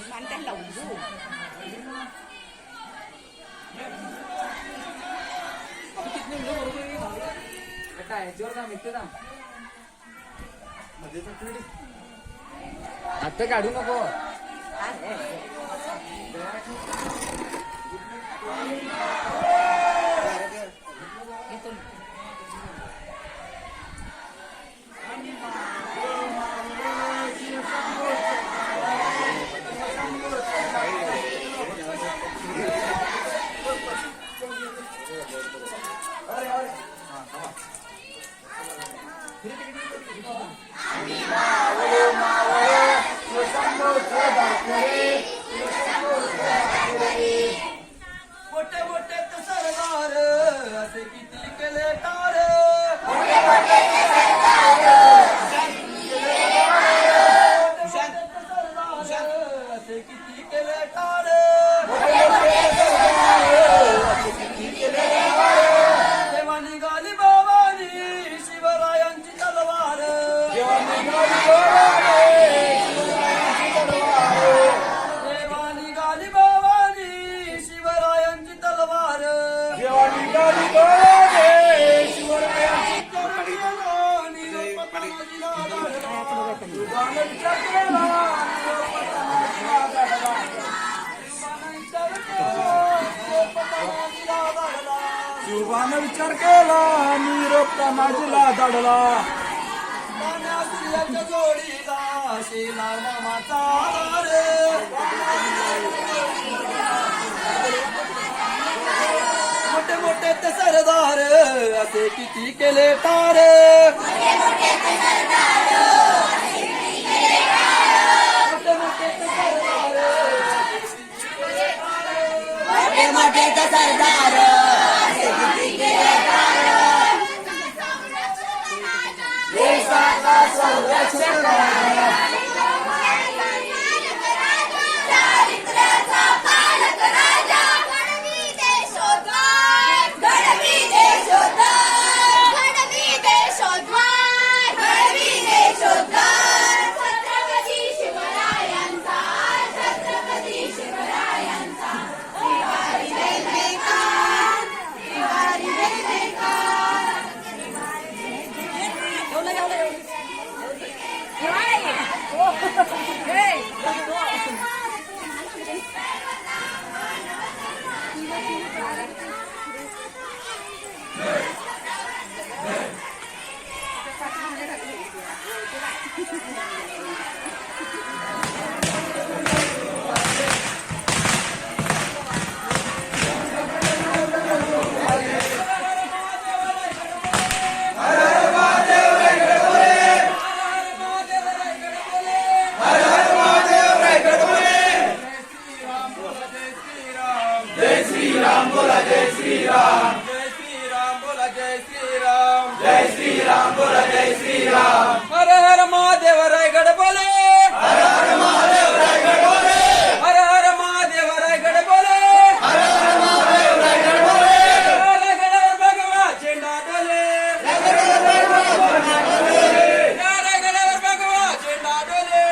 mantan lầu du आता काढू नको मोठे मोठे सरदार असे किती केले टार असे किती केले टार तेव्हा निघाली बाबानी शिवरायांची तलवार तेव्हा निघाली बाबानी शिवरायांची तलवार शिवानं विचार केला निरोप माझीला दडला सूर्याच्या जोडीला शेला मामाचा मोठे मोठे ते सरदार असे किती केले टार मोठे मोठे ते सरदार देशाचा संरक्षण चारित्र्याचा पालक राजा घडवी देशोद्धार घडवी देशोद्धार घडवी देशोद्धार घडवी देशोद्धार छत्रपती शिवरायांचा छत्रपती शिवरायांचा श्रीवारी जय जयकार श्रीवारी जय जयकार हर हर महादेव रायगड बोले हर हर महादेव रायगड बोले हर हर महादेव रायगड बोले हर हर महादेव रायगड बोले रायगडावर भगवा झेंडा डोले रायगडावर भगवा झेंडा डोले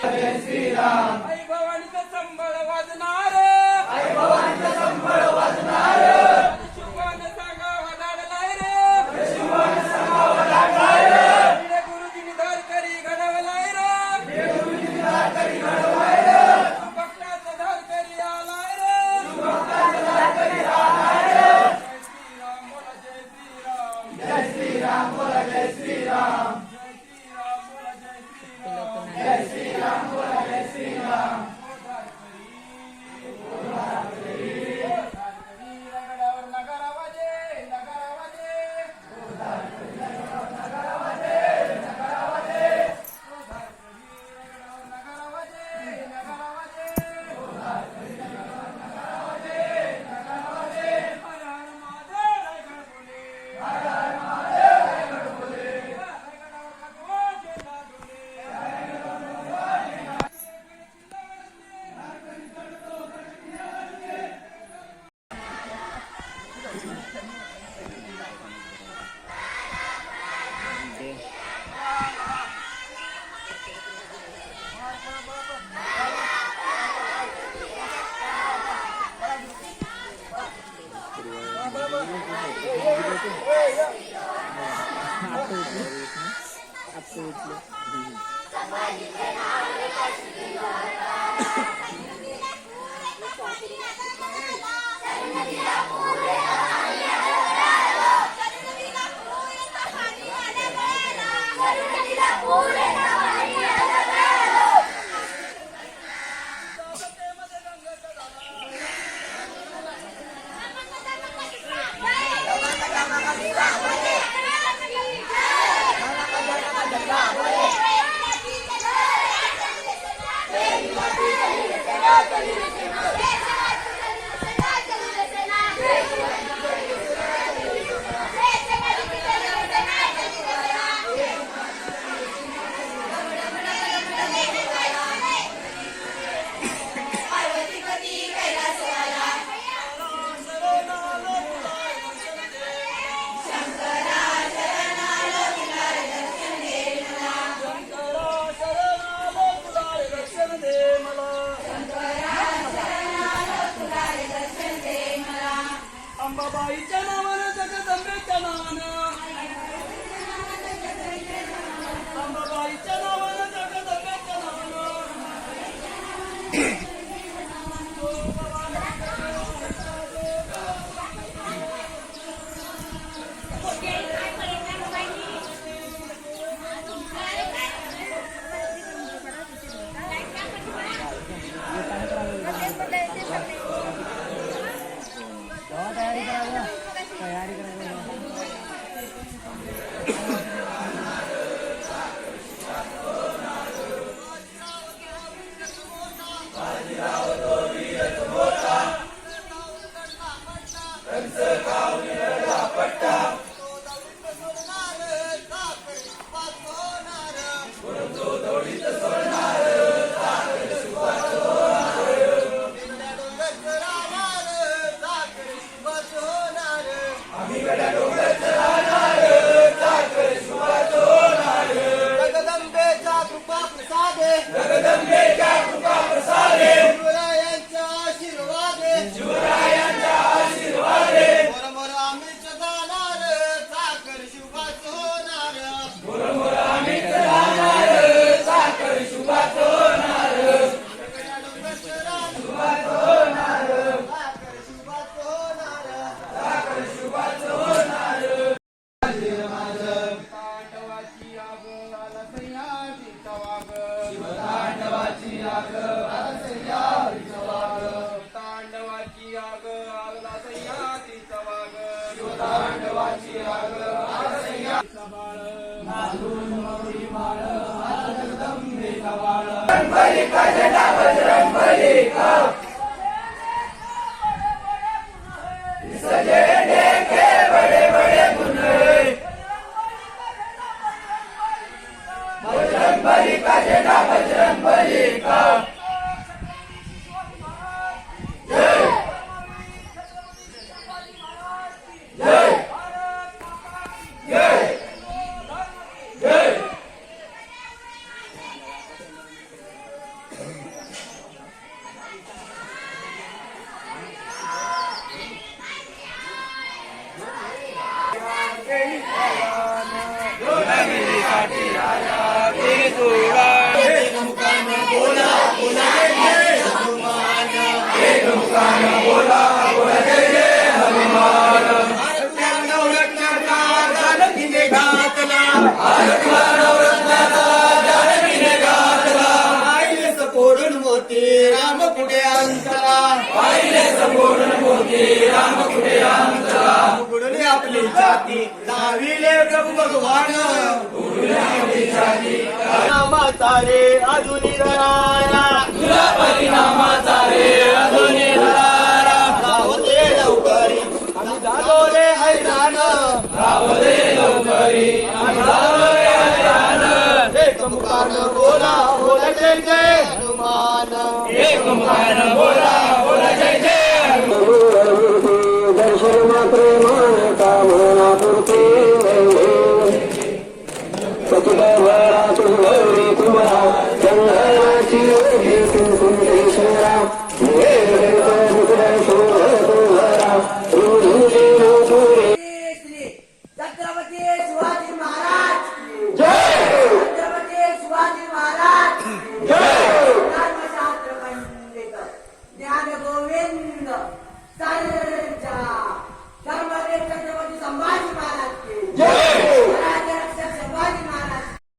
जय श्रीराम आई भवानीचा संबळ वाजणार आई भवानीचा संबळ वाजणार शिवाने सांगावा धाडलाय रे शिवाने सांगावा धाडलाय अंबाबाईच्या नावानं जगदंबेच्या नावानं अंबाबाईच्या नावानं जगदंबेच्या नावानं आपली जाती लाविले प्रभू भगवान नामाचा रे अजूनी धरारा तुला परिणामाचा रे अजूनी धरारा रावते लवकरी आम्ही जातो रे हैराण रावते लवकरी आम्ही जातो रे हैराण एक मुखान बोला बोला जय जय हनुमान एक मुखान बोला बोला जय जय दर्शन मात्र मान कामना पूर्ती सचिद भरा तुझ तुम्हाला